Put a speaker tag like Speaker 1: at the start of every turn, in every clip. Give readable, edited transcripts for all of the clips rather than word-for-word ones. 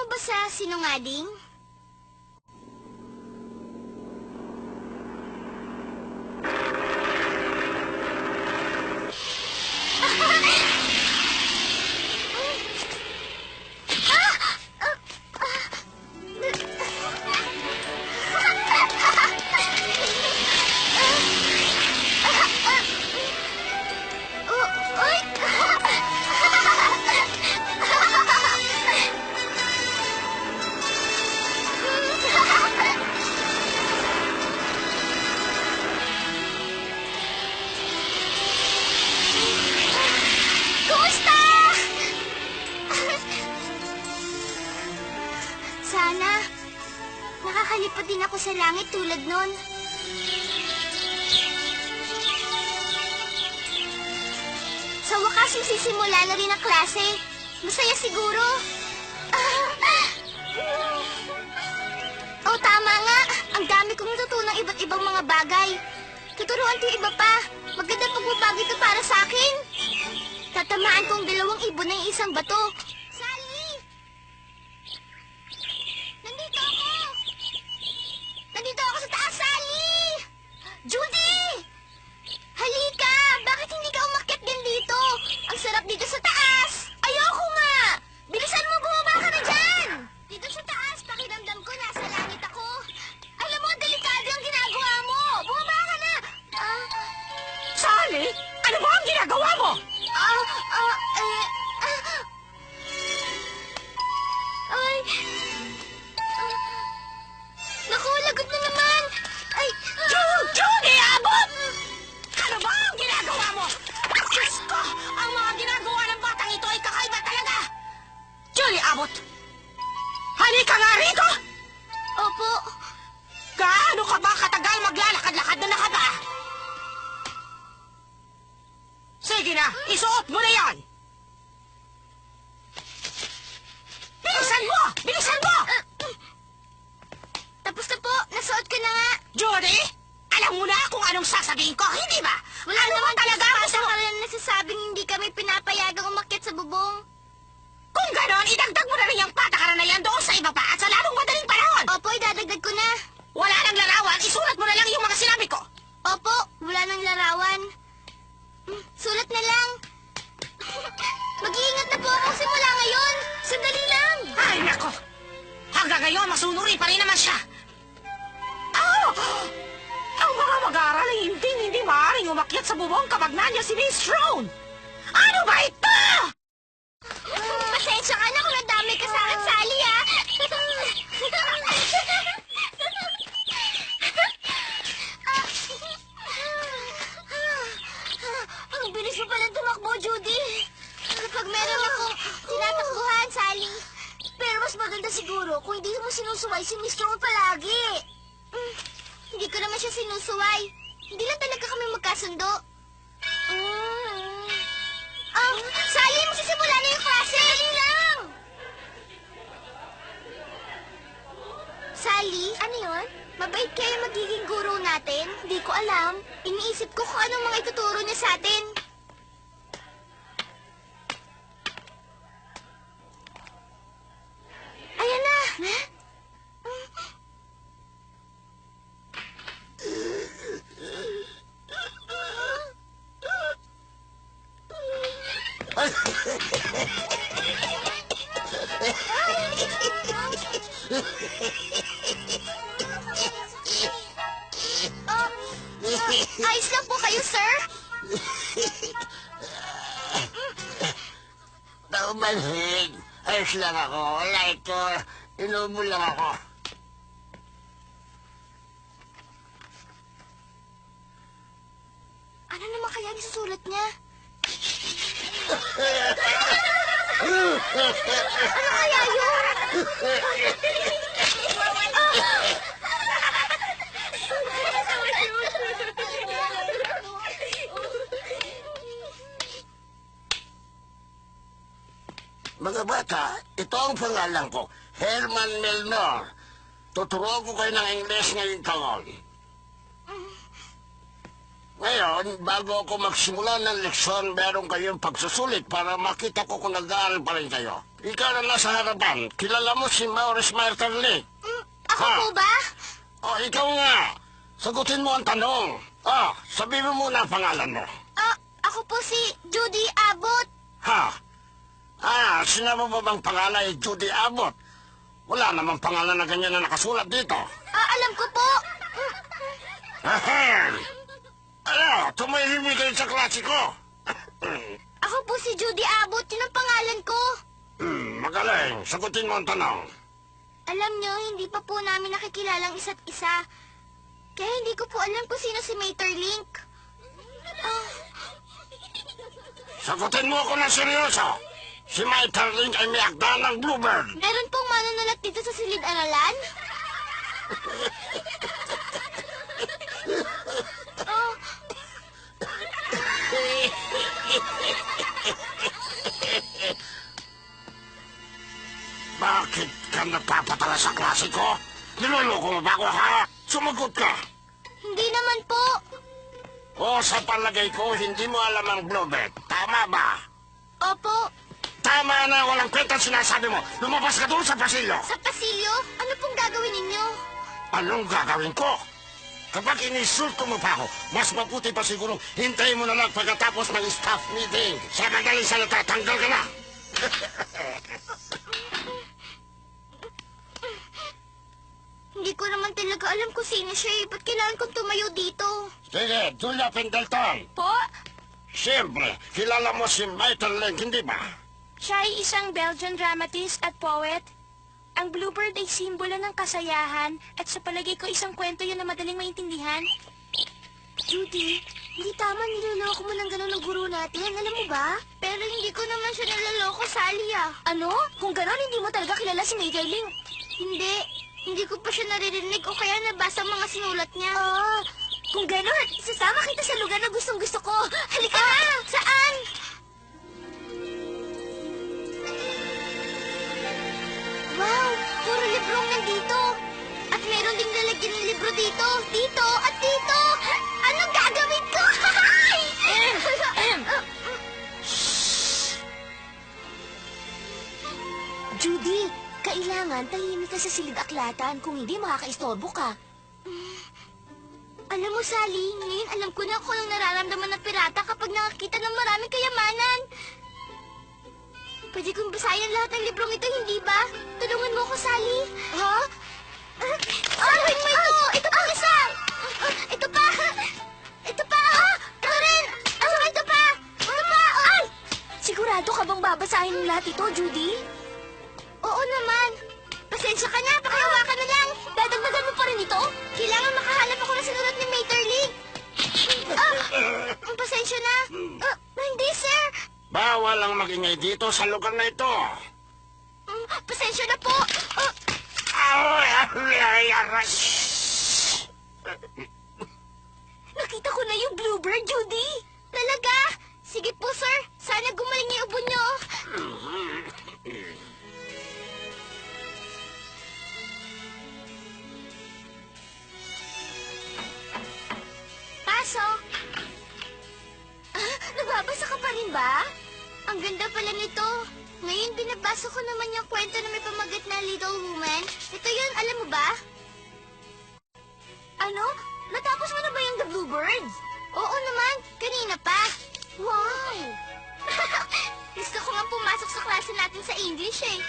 Speaker 1: ba sa sinungaling? Sana, nakakalipad din ako sa langit tulad nun. Sa wakas, sisimula na rin ang klase. Masaya siguro. Oh, tama nga. Ang dami kong natutunang iba't ibang mga bagay. Tuturuan ko yung iba pa. Maganda pagbabago ito para sa akin. Tatamaan kong 2 ibon na yung isang bato. Nandito ako sa taas, Sally! Judy! Halika! Bakit hindi ka umakyat din dito? Ang sarap dito sa taas! Ayoko nga! Bilisan mo, bumaba ka na dyan! Dito sa taas, pakiramdam ko nasa langit ako. Alam mo, delikado ang ginagawa mo! Bumaba ka na!
Speaker 2: Sally! Ano ba ang ginagawa mo?
Speaker 1: Ay... Naku, lagot na naman! Ay...
Speaker 2: Judy, abot! Ano ba ang ginagawa mo? Diyos ko! Ang mga ginagawa ng batang ito ay kakaiba talaga! Judy, abot! Halika nga rito!
Speaker 1: Opo.
Speaker 2: Gaano ka ba katagal maglalakad-lakad na nakaba? Sige na, isuot mo na yan! Bilisan mo! Bilisan mo!
Speaker 1: Tapos na po, nasuot ko na nga.
Speaker 2: Judy, alam mo na kung anong sasabihin ko, hindi ba?
Speaker 1: Wala
Speaker 2: Ano
Speaker 1: naman
Speaker 2: ba talaga ang gusto mo?
Speaker 1: na nasasabing hindi kami pinapayagang umakyat sa bubong.
Speaker 2: Kung ganon, idagdag mo na rin yung patakaran na yan doon sa iba pa at sa lalong madaling panahon.
Speaker 1: Opo, idadagdag ko na.
Speaker 2: Wala nang larawan, isulat mo na lang yung mga sinabi ko.
Speaker 1: Opo, wala nang larawan. Sulat na lang. Mag-iingat na po ako simula ngayon. Sandali lang.
Speaker 2: Ay, nako. Hanggang ngayon, masunuri pa rin naman siya. Oh! Ang mga mag-aaral ay hindi maaaring umakyat sa bubong kapag nandiyan si Miss Strone. Ano ba ito?
Speaker 1: Pasensya ka na kung nadamay ka sa akin, Sally, ha? Ang bilis mo pala tumakbo, Judy. Kapag meron akong tinatakbuhan, Sally. Pero mas maganda siguro kung hindi mo sinusuway si Miss Strong palagi. Hindi ko naman siya sinusuway. Hindi lang talaga kami magkasundo. Sally, magsisimula na yung klase! Dali lang! Sally? Ano yun? Mabait kaya magiging guro natin? Hindi ko alam. Iniisip ko kung anong mga ituturo niya sa atin. Ayan na! Ayos lang po kayo, sir?
Speaker 3: Naumanhin. Ayos lang ako. Wala ito. Inumo lang ako.
Speaker 1: Ano naman kaya ang susulat niya? Ano kaya yun?
Speaker 3: Mga bata, ito ang pangalan ko. Herman Melnor. Tuturuan ko kayo ng Ingles ngayong taon. Ngayon, bago ako magsimula ng leksyon, meron kayong pagsusulit para makita ko kung nag-aaral pa rin kayo. ikaw na nasa harapan. Kilala mo si Maurice Maeterlinck.
Speaker 1: Ako
Speaker 3: Ha?
Speaker 1: po ba?
Speaker 3: O, ikaw nga. Sagutin mo ang tanong. Sabihin mo muna ang pangalan mo.
Speaker 1: Ako po si Judy Abbott.
Speaker 3: Ha? Sinabi mo bang pangalan ay Judy Abbott? Wala namang pangalan na ganyan na nakasulat dito.
Speaker 1: Alam ko po.
Speaker 3: Ahem! Tumahimik kayo sa klase ko.
Speaker 1: Ako po si Judy Abbott. Yun ang pangalan ko.
Speaker 3: Magaling. Sagutin mo ang tanong.
Speaker 1: Alam nyo, hindi pa po namin nakikilalang isa't isa. Kaya hindi ko po alam kung sino si Maeterlinck.
Speaker 3: Sagutin mo ako ng seryoso. Si Maeterlinck ay may akda ng Bluebird.
Speaker 1: Meron pong manunulat dito sa silid-aralan?
Speaker 3: Bakit ka nagpapatala sa klase ko? Niloloko mo ba ako, ha? Sumagot ka.
Speaker 1: Hindi naman po.
Speaker 3: Sa palagay ko, hindi mo alam ang Bluebird. Tama ba?
Speaker 1: Opo.
Speaker 3: Tama na, walang kwenta sinasabi mo. Lumabas ka doon sa pasilyo.
Speaker 1: Sa pasilyo? Ano pong gagawin ninyo?
Speaker 3: Anong gagawin ko? Kapag inisulto mo pa ako, mas mabuti pa siguro hintayin mo na lang pagkatapos ng staff meeting. Sa madaling salita, tanggal ka na.
Speaker 1: Hindi ko naman talaga alam kung sino siya eh. Ba't kailangan kong tumayo dito?
Speaker 3: Sige, Julia Pendleton.
Speaker 2: Po,
Speaker 3: Siyempre, kilala mo si Maeterlinck, hindi ba?
Speaker 4: Siya ay isang Belgian dramatist at poet. Ang Bluebird ay simbolo ng kasayahan at sa palagay ko isang kwento yun na madaling maintindihan.
Speaker 1: Judy, hindi tama niloloko mo ng gano'n ng guro natin. Alam mo ba? Pero hindi ko naman siya naloloko, Sally ah.
Speaker 4: Ano? Kung gano'n, hindi mo talaga kilala si Maeterlinck.
Speaker 1: Hindi ko pa siya naririnig o kaya nabasa ang mga sinulat niya.
Speaker 4: Kung gano'n, sasama kita sa lugar na gustong-gusto ko. Halika na!
Speaker 1: Saan? Wow, puro librong nandito. At meron ding lalagyan ng libro dito, dito, at dito. Anong gagawin ko?
Speaker 4: Judy, kailangan tahimik ka sa silid-aklatan. Kung hindi, makakaistorbo ka.
Speaker 1: Alam mo, Sally, ngayon alam ko na kung anong nararamdaman ng pirata kapag nakakita ng maraming kayamanan. Pwede kong basahin lahat ng librong ito, hindi ba? Tulungan mo ako, Sally. Ha? Gawin mo ito! Ito pa isa! Ito pa! Ito pa! Ito rin! Ito pa! Ito pa! Ay!
Speaker 4: Sigurado ka bang babasahin ng lahat ito, Judy?
Speaker 1: Oo naman. Pasensya ka na, pakihawakan na lang.
Speaker 4: Dadagdagan mo pa rin ito?
Speaker 1: Kailangan makahanap ako ng sinulat ni Maeterlinck. Pasensya na. Hindi, sir.
Speaker 3: Bawal ang magingay dito sa lugar na ito.
Speaker 1: Pasensya na po.
Speaker 4: Nakita ko na yung Bluebird, Judy.
Speaker 1: Talaga? Sige po, sir. Sana gumaling yung ubo nyo. Pasok. Nagbabasa ka pa rin ba? Ang ganda pala nito. Ngayon binabasa ko naman yung kwento na may pamagat na Little Woman. Ito yun, alam mo ba?
Speaker 4: Ano? Natapos mo na ba yung The Bluebirds?
Speaker 1: Oo naman, kanina pa. Wow! Gusto ko nga pumasok sa klase natin sa English eh.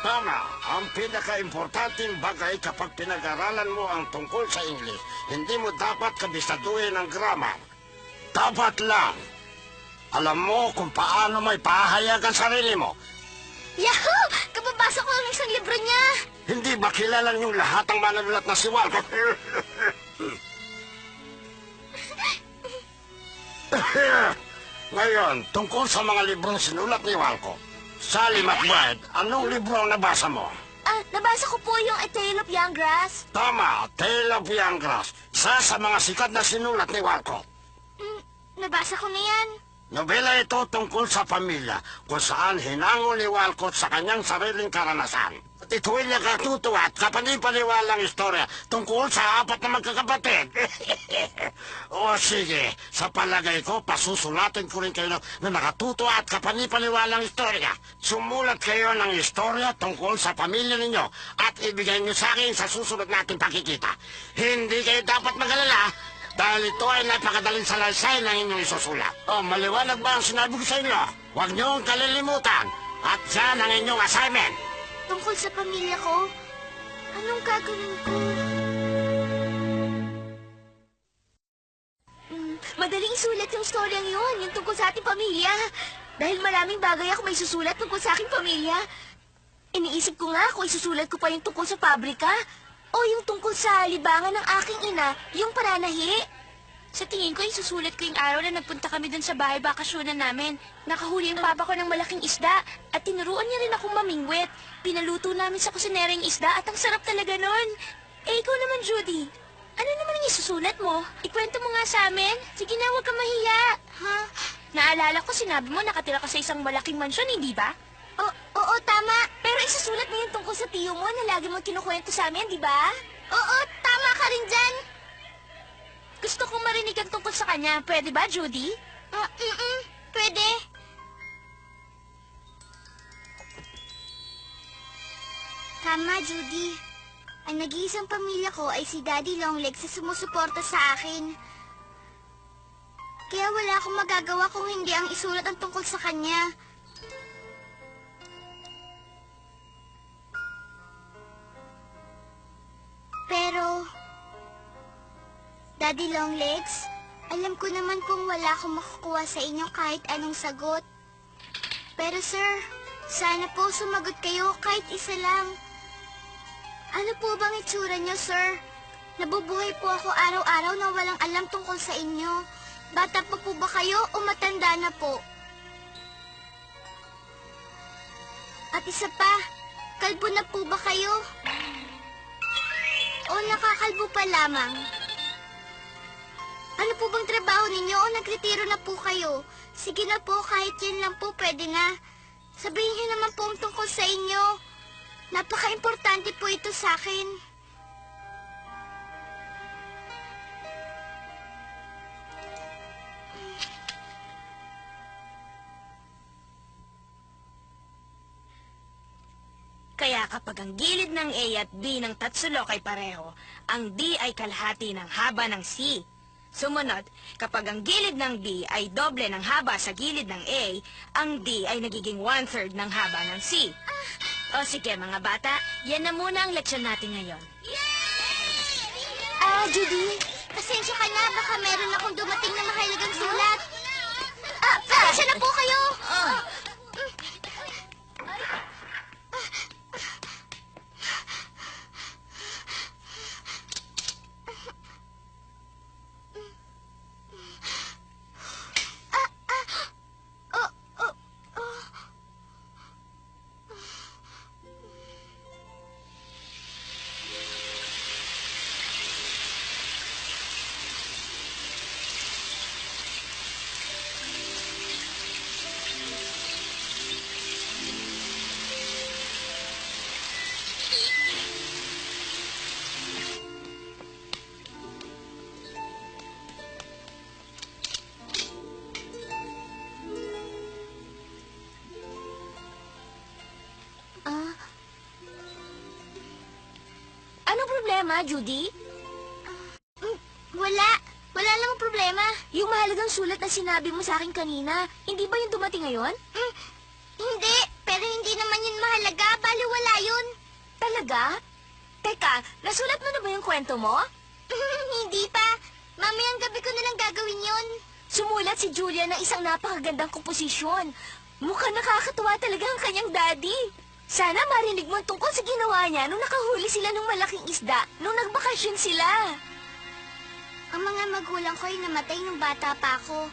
Speaker 3: Tama, ang pinaka-importanting bagay kapag pinag-aralan mo ang tungkol sa English, hindi mo dapat kabisaduhin ang grammar. Dapat lang. Alam mo kung paano may pahayag ang sarili mo.
Speaker 1: Yahoo! Kababasa ko ang isang libro niya.
Speaker 3: Hindi ba kilala niyong lahat ang manunulat na si Walcott? Ngayon, tungkol sa mga librong sinulat ni Walcott, Sally McBride, anong libro ang nabasa mo?
Speaker 4: Nabasa ko po yung A Tale of Young Grass.
Speaker 3: Tama, Tale of Young Grass. Isa sa mga sikat na sinulat ni Walcott.
Speaker 1: Nabasa ko na yan.
Speaker 3: Nobela ito tungkol sa pamilya kung saan hinango ni Walcott sa kanyang sariling karanasan. At ito'y nakatutuwa at kapanipaniwalang istorya tungkol sa 4 na magkakapatid. O sige, sa palagay ko, pasusulatin ko rin kayo na nakatutuwa at kapanipaniwalang istorya. Sumulat kayo ng istorya tungkol sa pamilya ninyo at ibigay niyo sa akin sa susunod nating pakikita. Hindi kayo dapat magalala dahil ito ay napakadaling salaysay ng inyong isusulat. O, maliwanag ba ang sinabi ko sa inyo? Huwag niyong kalilimutan. At yan ang inyong assignment.
Speaker 1: Tungkol sa pamilya ko, anong gagawin ko? Madaling isulat yung storyang yun, yung tungkol sa ating pamilya. Dahil maraming bagay ako may susulat tungkol sa aking pamilya. Iniisip ko nga kung isusulat ko pa yung tungkol sa pabrika o yung tungkol sa libangan ng aking ina, yung paranahi.
Speaker 4: Sa tingin ko, isusulat ko yung araw na nagpunta kami dun sa bahay bakasyonan namin. Nakahuli ang papa ko ng malaking isda at tinuruan niya rin akong mamingwit. Pinaluto namin sa kusinera yung isda at ang sarap talaga nun. Eh, ikaw naman, Judy. Ano naman ang isusulat mo? Ikwento mo nga sa amin. Sige na, huwag ka mahiya.
Speaker 1: Ha?
Speaker 4: Naalala ko, sinabi mo nakatira ka sa isang malaking mansyon, hindi ba?
Speaker 1: Oo, tama. Pero isusulat mo yung tungkol sa tiyo mo na lagi mo kinukwento sa amin, di ba? Oo, tama ka rin dyan.
Speaker 4: Gusto kong marinig ang tungkol sa kanya. Pwede ba, Judy?
Speaker 1: Pwede. Tama, Judy. Ang nag-iisang pamilya ko ay si Daddy Longlegs na sumusuporta sa akin. Kaya wala akong magagawa kung hindi ang isulat ang tungkol sa kanya. Pero, Daddy Longlegs, alam ko naman kung wala akong makukuha sa inyo kahit anong sagot. Pero sir, sana po sumagot kayo kahit isa lang. Ano po bang itsura niyo, sir? Nabubuhay po ako araw-araw na walang alam tungkol sa inyo. Bata pa po ba kayo o matanda na po? At isa pa, kalbo na po ba kayo? O nakakalbo pa lamang? Ano po bang trabaho ninyo o nagretiro na po kayo? Sige na po, kahit yan lang po, pwede na. Sabihin niyo naman po ang tungkol sa inyo. Napaka-importante po ito sa akin.
Speaker 2: Kaya kapag ang gilid ng A at B ng tatsulok ay pareho, ang D ay kalahati ng haba ng C. Sumunod, kapag ang gilid ng B ay doble ng haba sa gilid ng A, ang D ay nagiging 1/3 ng haba ng C. O sige mga bata, yan na muna ang leksyon natin ngayon.
Speaker 1: Judy, pasensya ka na. Baka meron akong dumating na mahalagang sulat. Pasensya na po kayo.
Speaker 4: Anong problema, Judy?
Speaker 1: Wala. Wala lang problema.
Speaker 4: Yung mahalagang sulat na sinabi mo sa akin kanina, hindi ba yung dumating ngayon?
Speaker 1: Hindi. Pero hindi naman yun mahalaga. Baliwala yun.
Speaker 4: Talaga? Teka, nasulat mo na ba yung kwento mo?
Speaker 1: Hindi pa. Mamayang gabi ko na lang gagawin yun.
Speaker 4: Sumulat si Julia ng isang napakagandang komposisyon. Mukhang nakakatuwa talaga ang kanyang daddy. Sana marinig mo tungkol sa ginawa niya nung nakahuli sila ng malaking isda, nung nagbakasyon sila.
Speaker 1: Ang mga magulang ko ay namatay nung bata pa ako.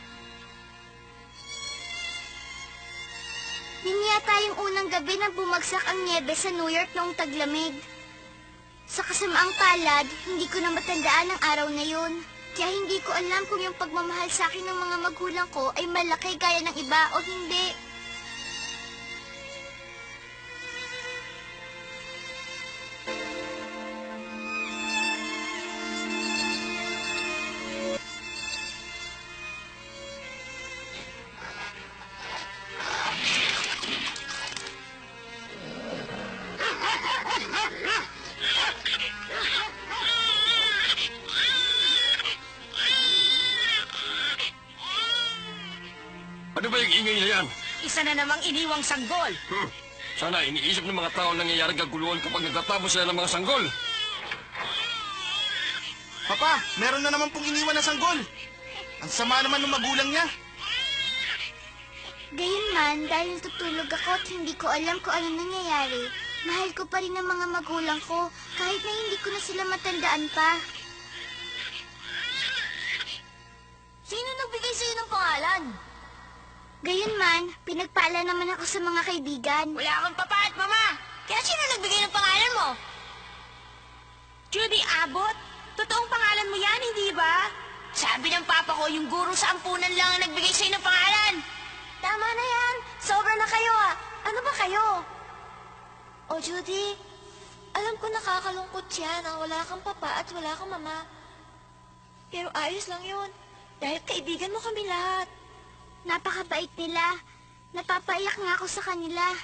Speaker 1: Yun yata yung unang gabi na bumagsak ang nyebe sa New York noong taglamig. Sa kasamaang palad, hindi ko na matandaan ang araw na yun. Kaya hindi ko alam kung yung pagmamahal sa akin ng mga magulang ko ay malaki gaya ng iba o hindi.
Speaker 5: Ano ba yung ingay na yan?
Speaker 2: Isa na namang iniwang sanggol.
Speaker 5: Sana iniisip ng mga tao nangyayari kaguluhan kapag nagtatapos sila ng mga sanggol.
Speaker 6: Papa, meron na naman pong iniwan na sanggol. Ang sama naman ng magulang niya.
Speaker 1: Gayunman, dahil tutulog ako at hindi ko alam kung ano nangyayari, mahal ko pa rin ang mga magulang ko kahit na hindi ko na sila matandaan pa. Sino nagbigay sa'yo ng pangalan? Gayunman, pinagpala naman ako sa mga kaibigan.
Speaker 2: Wala kang papa at mama. Kaya sino nagbigay ng pangalan mo? Judy Abbott? Totoong pangalan mo yan, hindi ba? Sabi ng papa ko, yung guro sa ampunan lang ang nagbigay sa'yo ng pangalan.
Speaker 1: Tama na yan! Sobra na kayo ah! Ano ba kayo? Oh, Judy, alam ko nakakalungkot yan na wala kang papa at wala kang mama. Pero ayos lang yun, dahil kaibigan mo kami lahat. Napakabait nila. Napapaiyak nga ako sa kanila.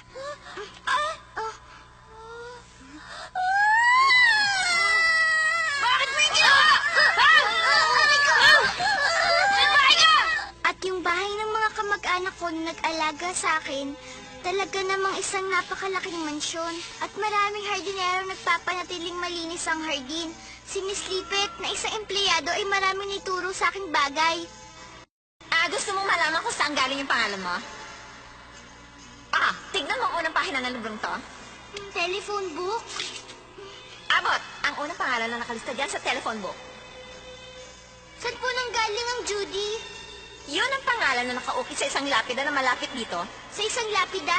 Speaker 2: Bakit mo yung ginawa?
Speaker 1: At yung bahay ng mga kamag-anak ko na nag-alaga sa akin, talaga namang isang napakalaking mansyon. At maraming hardinero nagpapanatiling malinis ang hardin. Si Miss Lipet na isang empleyado ay maraming nituro sa aking bagay.
Speaker 2: Gusto mong malaman kung saan galing yung pangalan mo? Tignan mo ang unang pahina ng librong to.
Speaker 1: Telephone book?
Speaker 2: Abot, ang unang pangalan na nakalista dyan sa telephone book.
Speaker 1: Saan po nang galing ang Judy?
Speaker 2: Yun ang pangalan na nakaukit sa isang lapida na malapit dito.
Speaker 1: Sa isang lapida?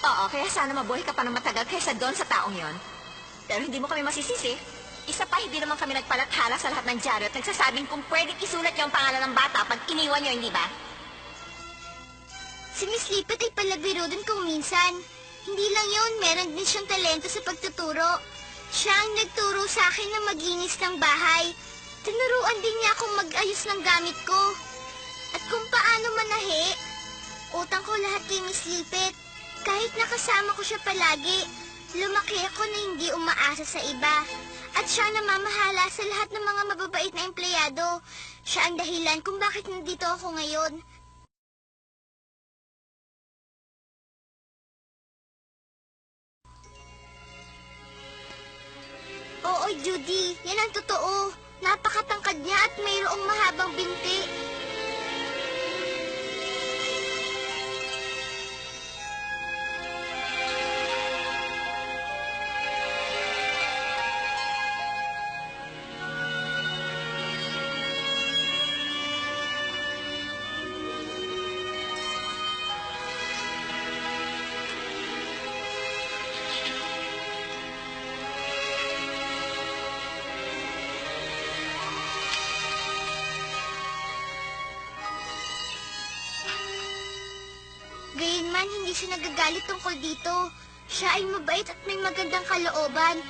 Speaker 2: Oo, kaya sana mabuhay ka pa ng matagal kaysa doon sa taong yon. Pero hindi mo kami masisisi. Isa pa, hindi naman kami nagpalathala sa lahat ng dyaryo at nagsasabing kung pwedeng isulat niyo ang pangalan ng bata pag iniwan niyo, hindi ba?
Speaker 1: Si Miss Lipet ay palabiro din kung minsan. Hindi lang yun, meron din siyang talento sa pagtuturo. Siya ang nagturo sa akin na maglinis ng bahay. Tinuruan din niya akong mag-ayos ng gamit ko. At kung paano manahi, utang ko lahat kay Miss Lipet. Kahit nakasama ko siya palagi, lumaki ako na hindi umaasa sa iba. At siya ang namamahala sa lahat ng mga mababait na empleyado. Siya ang dahilan kung bakit nandito ako ngayon. Oo, Judy, yan ang totoo. Napakatangkad niya at mayroong mahabang binti. Gayunman, hindi siya nagagalit tungkol dito. Siya ay mabait at may magandang kalooban.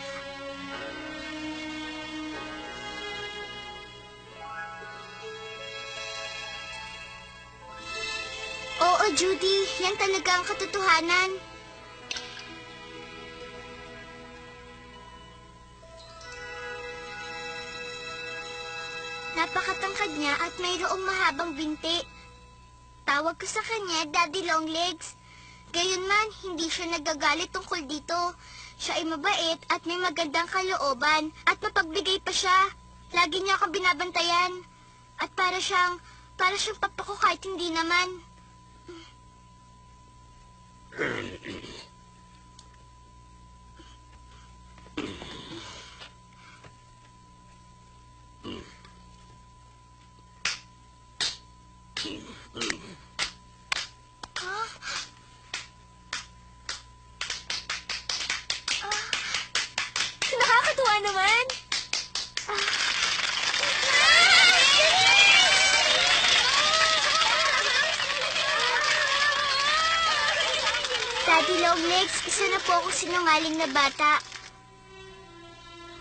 Speaker 1: Oo, Judy, yan talaga ang katotohanan. Napakatangkad niya at mayroong mahabang binti. Tawag ko sa kanya Daddy Longlegs. Gayunman, hindi siya nagagalit tungkol dito. Siya ay mabait at may magandang kalooban at mapagbigay pa siya. Lagi niya ako binabantayan. At para siyang papa ko kahit hindi naman.
Speaker 4: Nakakatuwa naman.
Speaker 1: Daddy Longlegs, isa na po ako sinungaling na bata.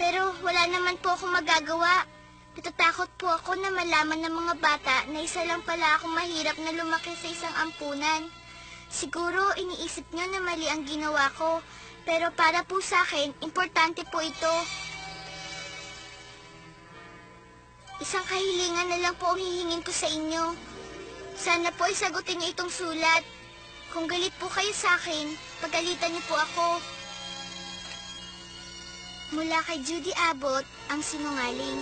Speaker 1: Pero wala naman po akong magagawa. Natatakot po ako na malaman ng mga bata na isa lang pala akong mahirap na lumaki sa isang ampunan. Siguro iniisip nyo na mali ang ginawa ko, pero para po sa akin, importante po ito. Isang kahilingan na lang po ang hihingin ko sa inyo. Sana po isagutin niyo itong sulat. Kung galit po kayo sa akin, pagalitan niyo po ako. Mula kay Judy Abbott, ang sinungaling.